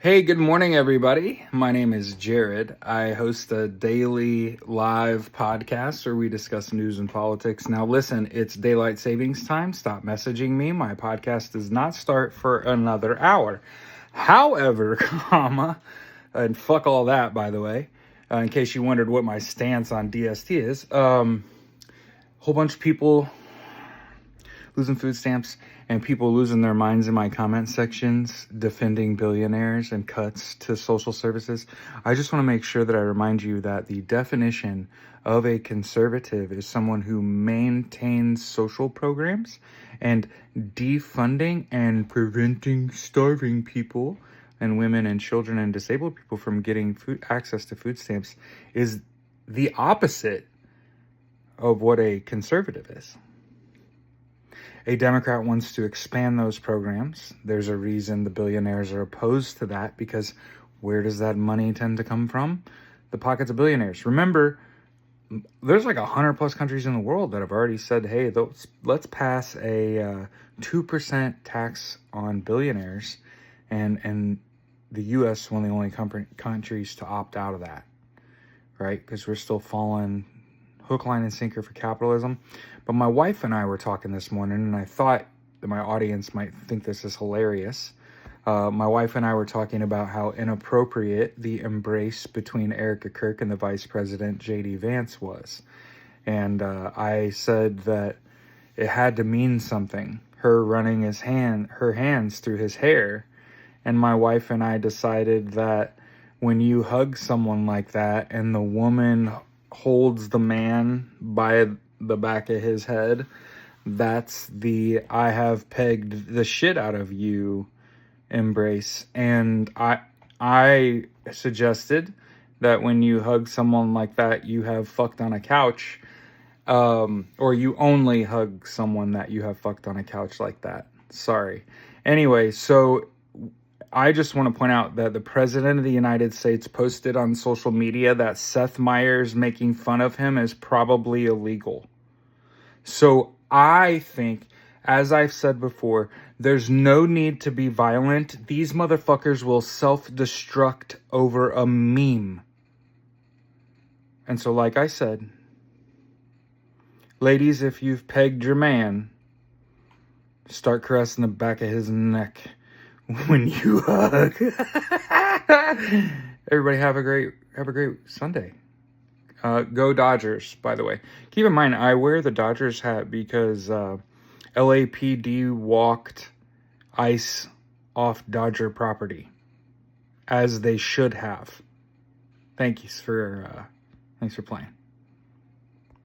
Hey, good morning, everybody. My name is Jared. I host a daily live podcast where we discuss news and politics. Now, listen, it's daylight savings time. Stop messaging me. My podcast does not start for another hour. However, and fuck all that, by the way, in case you wondered what my stance on DST is, whole bunch of people losing food stamps and people losing their minds in my comment sections defending billionaires and cuts to social services. I just want to make sure that I remind you that the definition of a conservative is someone who maintains social programs, and defunding and preventing starving people and women and children and disabled people from getting access to food stamps is the opposite of what a conservative is. A Democrat wants to expand those programs. There's a reason the billionaires are opposed to that, because where does that money tend to come from? The pockets of billionaires. Remember, there's like 100 plus countries in the world that have already said, hey, let's pass a 2% tax on billionaires. And the U.S. is one of the only countries to opt out of that, right? Because we're still falling hook, line, and sinker for capitalism. But my wife and I were talking this morning, and I thought that my audience might think this is hilarious. My wife and I were talking about how inappropriate the embrace between Erica Kirk and the Vice President J.D. Vance was. And I said that it had to mean something. Her running her hands through his hair. And my wife and I decided that when you hug someone like that and the woman holds the man by the back of his head, that's the I have pegged the shit out of you embrace. And I suggested that when you hug someone like that, you have fucked on a couch, or you only hug someone that you have fucked on a couch like that. Sorry. Anyway, so I just want to point out that the President of the United States posted on social media that Seth Meyers making fun of him is probably illegal. So I think, as I've said before, there's no need to be violent. These motherfuckers will self-destruct over a meme. And so, like I said, ladies, if you've pegged your man, start caressing the back of his neck when you hug. Everybody have a great Sunday. Go Dodgers, by the way. Keep in mind, I wear the Dodgers hat because LAPD walked ice off Dodger property, as they should have. Thanks for playing.